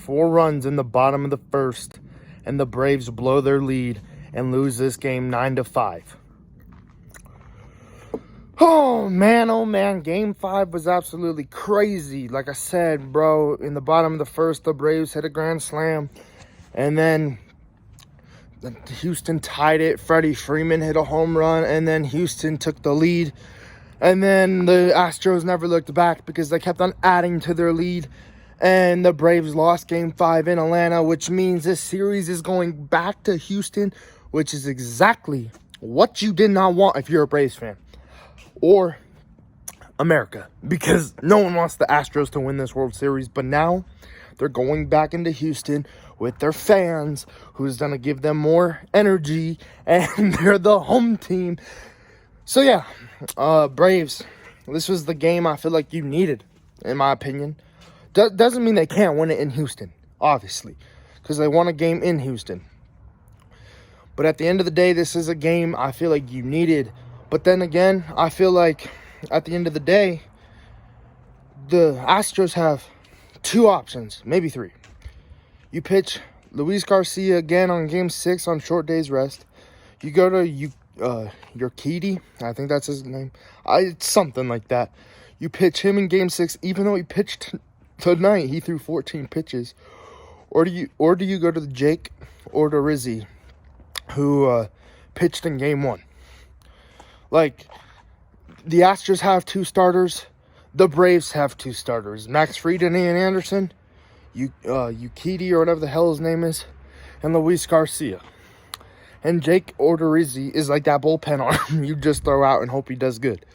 4 runs in the bottom of the first, and the Braves blow their lead and lose this game 9-5. Oh man, game 5 was absolutely crazy. Like I said, bro, in the bottom of the first, the Braves hit a grand slam, and then Houston tied it. Freddie Freeman hit a home run, and then Houston took the lead. And then the Astros never looked back because they kept on adding to their lead. And the Braves lost game 5 in Atlanta, which means this series is going back to Houston, which is exactly what you did not want if you're a Braves fan. Or America, because no one wants the Astros to win this World Series. But now they're going back into Houston with their fans, who's going to give them more energy, and they're the home team. So yeah, Braves, this was the game I feel like you needed, in my opinion. Doesn't mean they can't win it in Houston, obviously, because they won a game in Houston. But at the end of the day, this is a game I feel like you needed. But then again, I feel like at the end of the day, the Astros have 2 options, maybe 3. You pitch Luis Garcia again on game 6 on short day's rest. You go to Urquidy, I think that's his name. It's something like that. You pitch him in game 6, even though he pitched tonight, he threw 14 pitches. Or do you go to the Jake Odorizzi, who pitched in game 1? Like, the Astros have 2 starters. The Braves have 2 starters. Max Fried and Ian Anderson. Urquidy, or whatever the hell his name is. And Luis Garcia. And Jake Odorizzi is like that bullpen arm you just throw out and hope he does good.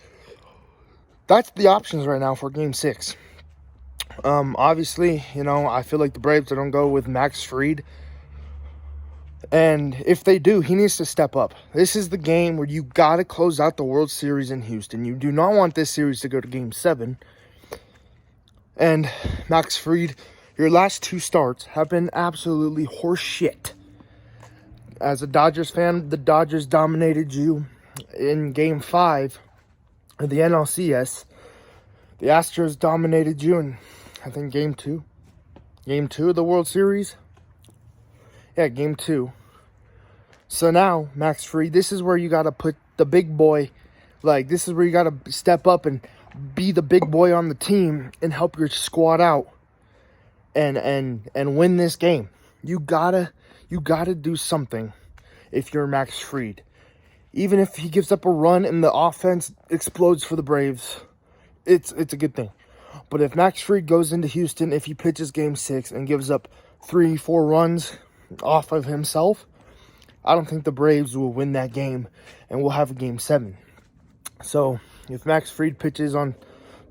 That's the options right now for game 6. Obviously, I feel like the Braves don't go with Max Fried. And if they do, he needs to step up. This is the game where you got to close out the World Series in Houston. You do not want this series to go to game 7. And Max Fried, your last 2 starts have been absolutely horse shit. As a Dodgers fan, the Dodgers dominated you in game 5 of the NLCS. The Astros dominated you in, I think, game 2. Game 2 of the World Series. Yeah, game 2. So now, Max Fried, this is where you got to put the big boy. Like, this is where you got to step up and be the big boy on the team and help your squad out and win this game. You gotta do something if you're Max Fried. Even if he gives up a run and the offense explodes for the Braves, it's a good thing. But if Max Fried goes into Houston, if he pitches game 6 and gives up 3-4 runs off of himself, I don't think the Braves will win that game and we'll have a game 7. So if Max Fried pitches on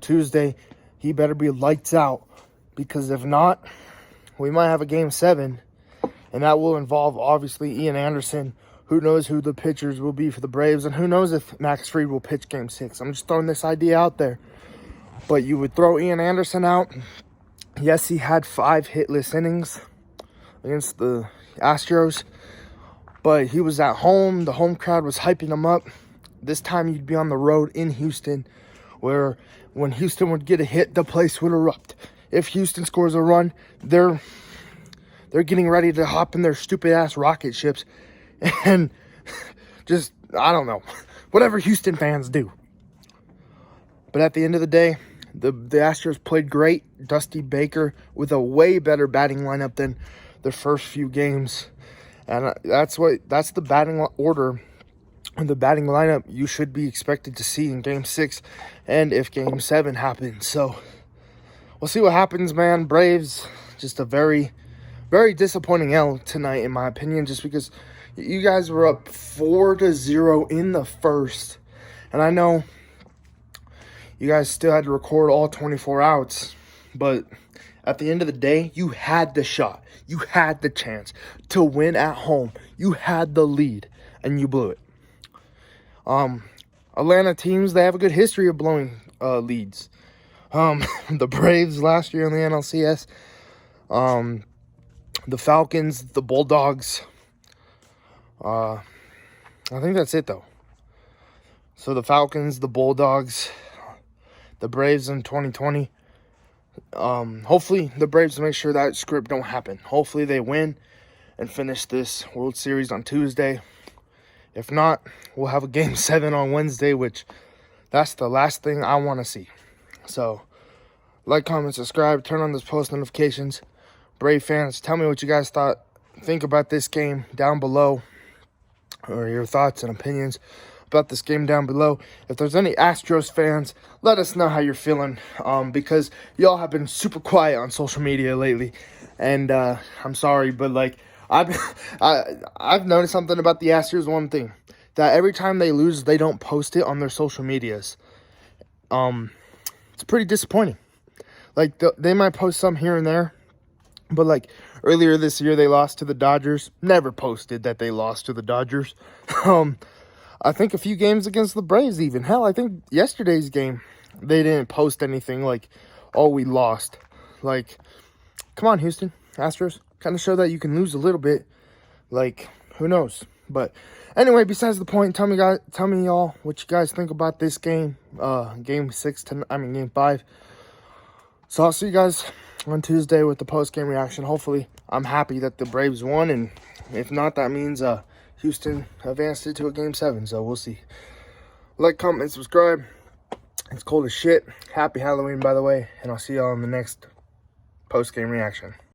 Tuesday, he better be lights out, because if not, we might have a game 7, and that will involve obviously Ian Anderson. Who knows who the pitchers will be for the Braves, and who knows if Max Fried will pitch game 6. I'm just throwing this idea out there. But you would throw Ian Anderson out. Yes, he had 5 hitless innings against the Astros, but he was at home. The home crowd was hyping him up. This time you'd be on the road in Houston, where when Houston would get a hit, the place would erupt. If Houston scores a run, they're getting ready to hop in their stupid-ass rocket ships and just, I don't know, whatever Houston fans do. But at the end of the day, the Astros played great. Dusty Baker with a way better batting lineup than the first few games. And that's the batting order and the batting lineup you should be expected to see in game 6 and if game 7 happens. So we'll see what happens, man. Braves, just a very, very disappointing L tonight, in my opinion, just because you guys were up 4-0 in the first. And I know you guys still had to record all 24 outs, but at the end of the day, you had the shot. You had the chance to win at home. You had the lead, and you blew it. Atlanta teams, they have a good history of blowing leads. The Braves last year in the NLCS. The Falcons, the Bulldogs. I think that's it, though. So the Falcons, the Bulldogs, the Braves in 2020. Hopefully the Braves make sure that script don't happen. Hopefully they win and finish this World Series on Tuesday. If not, we'll have a Game 7 on Wednesday, which that's the last thing I want to see. So, like, comment, subscribe, turn on those post notifications. Brave fans, tell me what you guys think about this game down below, or your thoughts and opinions about this game down below. If there's any Astros fans, let us know how you're feeling, because y'all have been super quiet on social media lately, and I'm sorry, but like I've noticed something about the Astros. One thing, that every time they lose, they don't post it on their social medias. It's pretty disappointing. Like, they might post some here and there, but like earlier this year they lost to the Dodgers. Never posted that they lost to the Dodgers. I think a few games against the Braves even. Hell, I think yesterday's game they didn't post anything like, oh, we lost. Like, come on, Houston Astros. Kind of show that you can lose a little bit. Like, who knows? But anyway, besides the point, tell me y'all what you guys think about this game. Game 5. So I'll see you guys on Tuesday with the post-game reaction. Hopefully, I'm happy that the Braves won, and if not, that means Houston advanced it to a Game 7, so we'll see. Like, comment, subscribe. It's cold as shit. Happy Halloween, by the way, and I'll see y'all in the next post-game reaction.